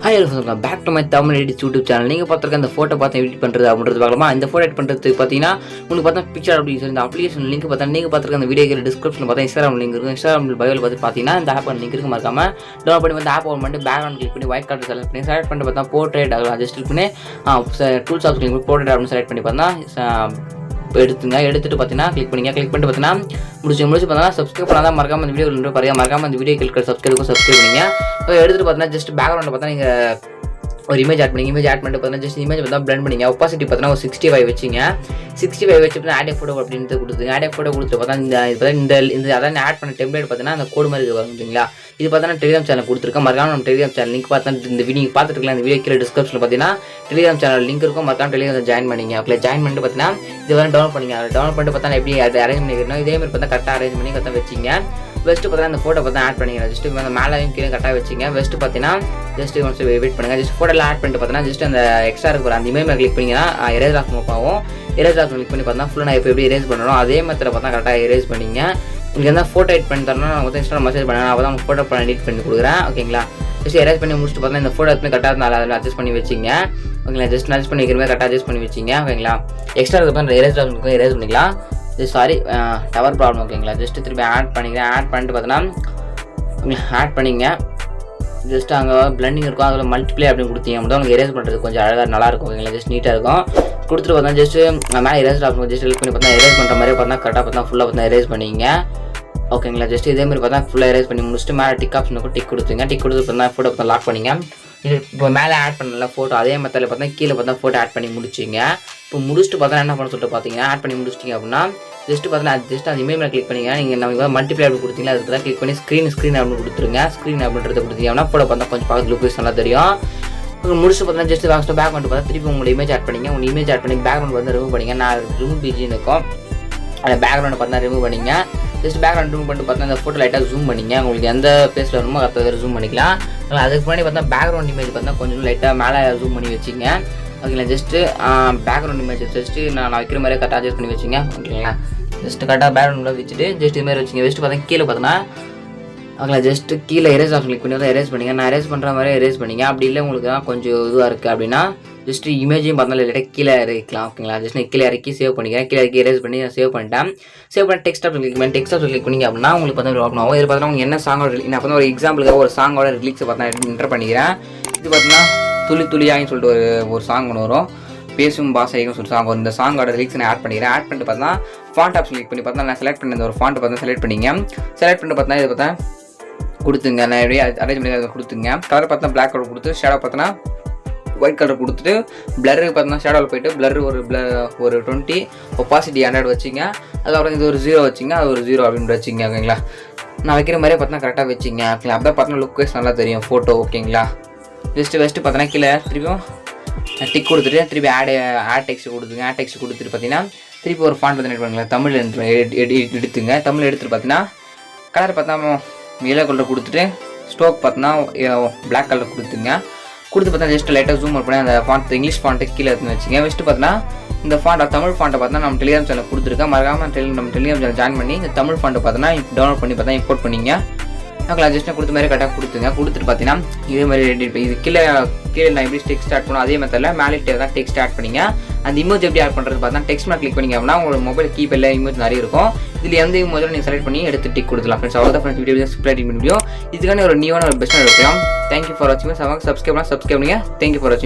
Hi சொல்லுங்கள் back to my Tamil edit YouTube channel. நீங்கள் பார்த்துருக்க அந்த ஃபோட்டோ பார்த்து எடிட் பண்ணுறது அப்படின்றது பார்க்கலாமா? இந்த ஃபோட்டோ எடிட் பண்ணுறதுக்கு பார்த்தீங்கன்னா உங்களுக்கு பார்த்தா பிக்சர் அப்ளிகேஷன் இந்த அப்ளிகேஷன் லிங்க் பார்த்தா நீங்கள் பார்த்துருக்க அந்த வீடியோ டிஸ்கிரிப்ஷனில் பார்த்தா இன்ஸ்டாகிராம் லிங்க் இருக்கும். இன்ஸ்டாகிராம் பயோவில் பார்த்து பார்த்தீங்கன்னா இந்த ஆப் லிங்க் இருக்கு. மறக்காம டவுன்லோட் பண்ணி வந்து ஆப் ஓப்பன் பண்ணிட்டு பேக்ரவுண்ட் கிளிக் பண்ணி ஒயிட் கலர் செலக்ட் பண்ணி செலக்ட் பண்ணிட்டு பார்த்தா போர்ட்ரேட் ஜஸ்ட் கிளிக் பண்ணி டூல்ஸ் ஆப்ஸ் கிளிக் பண்ணி போர்ட்ரேட் அப்படின்னு செலக்ட் பண்ணி பார்த்தா எடுத்துட்டு பார்த்தீங்கன்னா கிளிக் பண்ணிட்டு பார்த்தீங்கன்னா முடிச்சு பார்த்தீங்கன்னா சப்ஸ்கிரைப் பண்ணாதான் மறக்காம இந்த வீடியோ மறக்காம இந்த வீடியோ கிளிக் சப்ஸ்கிரைப் பண்ணிங்க. எடுத்துட்டு பார்த்தீங்கன்னா ஜஸ்ட் பேக்ரவுண்ட் பார்த்தா நீங்கள் ஒரு இமேஜ் ஆட் பண்ணிட்டு பார்த்தீங்கன்னா ஜஸ்ட் இமேஜ் பார்த்தா பிளண்ட் பண்ணிங்க. ஒப்பாசிட்டி பார்த்தீங்கன்னா ஒரு 65 வச்சிங்க. 65 வச்சு ஆட் ஃபோட்டோ அப்படின்னு கொடுத்துங்க. ஆட் ஃபோட்டோ கொடுத்து பார்த்தா இந்த அதான் ஆட் பண்ண டெம்ப்ளேட் பார்த்தீங்கன்னா அந்த கோடு மாதிரி வருங்களா. இது பார்த்தீங்கன்னா டெலிகிராம் சேனல் கொடுத்துருக்கோம். மறக்காம நம்ம டெலிகிராம் சேனல் லிங்க் பார்த்தா இந்த வீடியோ பார்த்துட்டு இருக்கலாம். இந்த வீடியோ கீழே டிஸ்கிரிப்ஷனில் பார்த்தீங்கன்னா டெலிகிராம் சேனல் லிங்க் இருக்கும். மறக்காம டெலிகிராம் ஜாயின் பண்ணிங்க. ஓகே, ஜாயின் பண்ணிட்டு பார்த்தீங்கன்னா இது வந்து டவுன்லோட் பண்ணிங்க. டவுன்லோட் பண்ணிட்டு பார்த்தா எப்படி அதை அரேஞ்ச் பண்ணிக்கிறோம் இதே மாதிரி பார்த்தா கரெக்டாக அரேஞ்ச் பண்ணி கரெக்டாக வச்சிங்க. வெஸ்ட்டு பார்த்தா அந்த ஃபோட்டோ பார்த்தா ஆட் பண்ணிக்கிறேன். ஜஸ்ட் அந்த மேலேயும் கீழே கரெக்டாக வச்சிங்க. வெஸ்ட்டு பார்த்தீங்கன்னா ஜஸ்ட் ஒன்ஸ் வெயிட் பண்ணுங்கள். ஜஸ்ட் ஃபோட்டோலாம் ஆட் பண்ணிட்டு பார்த்தீங்கன்னா ஜஸ்ட் அந்த எக்ஸ்ட்ரா இருக்கிற அந்த இமேஜ் கிளிக் பண்ணிங்கன்னா எரேஸ் ஆஃப் மூப்பாகும். எரேஸ் ஆஃப் கிளிக் பண்ணி பார்த்தா ஃபுல்லாக நான் இப்போ எப்படி எரேஸ் பண்ணுறோம் அதே மெத்தடில் பார்த்தா கரெக்டாக எரேஸ் பண்ணிங்க. உங்களுக்கு எந்த ஃபோட்டோ எடிட் பண்ணி தரணும் நான் வந்து இன்ஸ்டாவில் மெசேஜ் பண்ணேன். அப்போ தான் உங்களுக்கு ஃபோட்டோ பண்ண எடிட் பண்ணி கொடுக்குறேன். ஓகேங்களா, ஜஸ்ட் எரேஸ் பண்ணி முடிச்சுட்டு பார்த்தா இந்த ஃபோட்டோ எடுத்து கரெக்டாக இருந்தால் அதில் அட்ஜஸ்ட் பண்ணி வச்சிங்க. ஓகேங்களா, ஜஸ்ட் அட்ஜஸ்ட் பண்ணி வைக்கிற மாதிரி கரெக்டாக அட்ஜஸ்ட் பண்ணி வச்சிங்க. ஓகேங்களா, எக்ஸ்ட்ரா இருக்கிற எரேஸ் ஆஃப் எரேஸ் பண்ணிக்கலாம். Sorry tower problem. ஓகேங்களா, ஜஸ்ட்டு திருப்பி ஆட் பண்ணிக்கிறேன். ஆட் பண்ணிட்டு பார்த்தீங்கன்னா ஆட் பண்ணிங்க. ஜஸ்ட் அங்கே பிளண்டிங் இருக்கும் அதில் மல்டிப்ளே அப்படின்னு கொடுத்தீங்க மட்டும் உங்களுக்கு எரேஸ் பண்ணுறது கொஞ்சம் அழகாக நல்லாயிருக்கும். ஓகேங்களா, ஜஸ்ட் நீட்டாக இருக்கும். கொடுத்துட்டு பார்த்தா ஜஸ்ட்டு மேலே எரேஸ் ஆகும். ஜஸ்ட் கிளிக் பண்ணி பார்த்தா எரேஸ் பண்ணுற மாதிரி பார்த்தா கரெக்டாக பார்த்தா ஃபுல்லாக பார்த்தா எரேஸ் பண்ணிங்க. ஓகேங்களா, ஜஸ்ட் இதே மாதிரி பார்த்தா ஃபுல்லாக எரேஸ் பண்ணி முடிச்சுட்டு மேலே டிக் ஆப்ஷனுக்கும் டிக் கொடுத்துங்க. டிக் கொடுத்து பார்த்தா ஃபோட்டோ பார்த்தா லாக் பண்ணிங்க. இப்போ மேலே ஆட் பண்ணல ஃபோட்டோ அதே மெத்தடில் பார்த்தா கீழே பார்த்தா ஃபோட்டோ ஆட் பண்ணி முடிச்சிங்க. இப்போ முடிச்சுட்டு பார்த்தா என்ன பண்ண சொல்லிட்டு பார்த்தீங்கன்னா ஆட் பண்ணி முடிச்சிட்டிங்க அப்படின்னா ஜஸ்ட்டு பார்த்தீங்கன்னா ஜஸ்ட் அந்த இமேஜ் கிளிக் பண்ணிங்க. நீங்கள் நம்ம மல்டிப்ளை அப்படி கொடுத்தீங்கன்னா அதுக்கு தான் கிளிக் பண்ணி ஸ்க்ரீன் அப்படின்னு கொடுத்துருங்க. ஸ்க்ரீன் அப்படின்றத கொடுத்தீங்கன்னா ஃபோட்டோ பார்த்தா கொஞ்சம் பார்த்து லுக் நல்லா தெரியும். முடிச்சு பார்த்தீங்கன்னா ஜஸ்ட் பேக் பண்ணிட்டு பார்த்தா திருப்பி உங்களோட இமேஜ் ஆட் பண்ணிங்க. உங்கள் இமேஜ் ஆட் பண்ணி பேக்ரவுண்ட் வந்து ரிமூவ் பண்ணிங்க. நான் ரிமூவ் பிஜின்னு இருக்கும் அந்த பேக்ரவுண்ட் பார்த்தா ரிமூவ் பண்ணிங்க. ஜஸ்ட் பேக்ரவுண்ட் ரிமூவ் பண்ணிட்டு பார்த்தா அந்த ஃபோட்டோ லைட்டாக ஜூம் பண்ணிங்க. உங்களுக்கு எந்த பேஸில் வேணுமோ அதை ஜூம் பண்ணிக்கலாம். அதுக்கு முன்னாடி பார்த்தா பேக்ரவுண்ட் இமேஜ் பார்த்தா கொஞ்சம் லைட்டாக மேலே ஜூம் பண்ணி வச்சிங்க. ஓகேங்களா, ஜஸ்ட்டு பேக்ரவுண்ட் இமேஜ் ஜஸ்ட்டு நான் வைக்கிற மாதிரியே கரெக்டாக அட்ஜஸ்ட் பண்ணி வச்சிங்க. ஓகேங்களா, ஜஸ்ட்டு கரெக்டாக பேக்ரவுண்டில் வச்சுட்டு ஜஸ்ட் இது மாதிரி வச்சிங்க. ஜஸ்ட்டு பார்த்தா கீழே பார்த்தோன்னா ஓகேங்களா, ஜஸ்ட்டு கீழே எரேஸ் ஆப்ஷன் கிளிக் பண்ணி தான் எரேஸ் பண்ணிங்க. நான் எரேஸ் பண்ணுற மாதிரி எரேஸ் பண்ணிங்க. அப்படி இல்லை உங்களுக்கு தான் கொஞ்சம் இதுவாக இருக்குது அப்படின்னா ஜஸ்ட்டு இமேஜையும் பார்த்தாலும் லைட்டாக கீழே இறக்கலாம். ஓகேங்களா, ஜஸ்ட் நான் கீழே இறக்கி சேவ் பண்ணிக்கிறேன். கீழே இறக்கி எரேஸ் பண்ணி நான் சேவ் பண்ணிட்டேன். சேவ் பண்ணி டெக்ஸ்ட் ஆப்ஷன் கிளிக் பண்ணி டெக்ஸ்ட் ஆப்ஷன் கிளிக் பண்ணிங்க அப்படின்னா உங்களுக்கு பார்த்தா ஓப்பன் ஆகும். இது பார்த்தா உங்களுக்கு என்ன சாங்கோட நான் பார்த்தா ஒரு எக்ஸாம்பிளுக்காக ஒரு சாங்கோட ரிலீக்ஸை பார்த்தா என்டர் பண்ணிக்கிறேன். இது பார்த்தீங்கன்னா துளி துளியாகின்னு சொல்லிட்டு ஒரு சாங் ஒன்று வரும். பேசும் பாசைன்னு சொல்லிட்டு சாங் வரும். இந்த சாங்கோட ரிலீக்ஸ் நான் ஆட் பண்ணிக்கிறேன். ஆட் பண்ணிட்டு பார்த்தா ஃபாண்ட் ஆப்ஷன் கிளிக் பண்ணி பார்த்தா நான் செலக்ட் பண்ண ஒரு ஃபாண்ட் பார்த்தா செலக்ட் பண்ணிங்க. செலக்ட் பண்ணிட்டு பார்த்தா இது பார்த்தா கொடுத்துங்க. நான் எப்படியே அரேஞ்ச் பண்ணி அதை கொடுத்துங்க. கலர் பார்த்தா பிளாக் கலர் கொடுத்து ஷேடோ பார்த்தோன்னா ஒயிட் கலர் கொடுத்துட்டு பிளருக்கு பார்த்தீங்கன்னா ஷேடோவில் போய்ட்டு பிளர் ஒரு 20 ஒப்பாசிட்டி 100 வச்சிங்க. அதுக்கப்புறம் இது ஒரு 0 வச்சிங்க. அது ஒரு 0 அப்படின்னு வச்சிங்க. ஓகேங்களா, நான் வைக்கிற மாதிரியே பார்த்தா கரெக்டாக வச்சிங்க. ஓகேங்களா, அப்போ பார்த்தா லுக் வைஸ் நல்லா தெரியும் ஃபோட்டோ. ஓகேங்களா, வெஸ்ட்டு பார்த்தோன்னா கீழே திருப்பியும் டிக் கொடுத்துட்டு திருப்பி ஆட் டெக்ஸ்ட் கொடுத்துங்க. ஆட் டெக்ஸ்ட் கொடுத்துட்டு பார்த்தீங்கன்னா திருப்பி ஒரு ஃபாண்ட் வந்து பண்ணுங்களேன் தமிழ் எடுத்துங்க. தமிழ் எடுத்துட்டு பார்த்தீங்கன்னா கலர் பார்த்தா எல்லோ கலர் கொடுத்துட்டு ஸ்டோக் பார்த்தீங்கன்னா பிளாக் கலர் கொடுத்துங்க. கொடுத்து பார்த்தா ஜஸ்ட் லைட்டாக ஜூம் பண்ணி அந்த ஃபாண்ட் இங்கிலீஷ் ஃபாண்ட்டு கீழே எடுத்து வச்சுங்க. ஃபஸ்ட்டு பார்த்தீங்கன்னா இந்த ஃபாண்ட் தமிழ் ஃபாண்ட்டை பார்த்தா நம்ம டெலிகிராம் சேனல் கொடுத்துருக்கேன். மறக்காம நம்ம டெலிகிராம் சேனல் ஜாயின் பண்ணி இந்த தமிழ் ஃபாண்ட்டை பார்த்தோன்னா டவுன்லோட் பண்ணி பார்த்தா இம்போர்ட் பண்ணிங்க. ஓகேங்களா, ஜஸ்ட் கொடுத்த மாதிரி கரெக்டாக கொடுத்துங்க. கொடுத்துட்டு பார்த்தீங்கன்னா இதே மாதிரி இது கீழே நான் எப்படி டெக்ஸ்ட் ஆட் பண்ணணும் அதே மெத்தடில் மேலே தான் டெக்ஸ்ட் ஆட் பண்ணிங்க. அந்த இமேஜ் எப்படி ஆட் பண்ணுறது பார்த்தா டெக்ஸ்ட் மேலே கிளிக் பண்ணிங்க அப்படின்னா உங்களோட மொபைல் கீபேடில் இமேஜ் நிறைய இருக்கும். இதில் எந்த இமேஜில் நீங்கள் செலக்ட் பண்ணி எடுத்து டிக் கொடுத்துலாம். ஃப்ரெண்ட்ஸ் அவ்வளோ தான் ஃப்ரெண்ட்ஸ் வீடியோ ஸ்ப்ரெட் பண்ணி முடியும். இதுக்கான ஒரு நியூவான ஒரு பெஸ்ட்டாக இருக்கும். தேங்க்யூ ஃபார் வாட்சிங். சப்ஸ்கிரைப் பண்ணுங்க. தேங்க்யூ ஃபார் வாட்சிங்.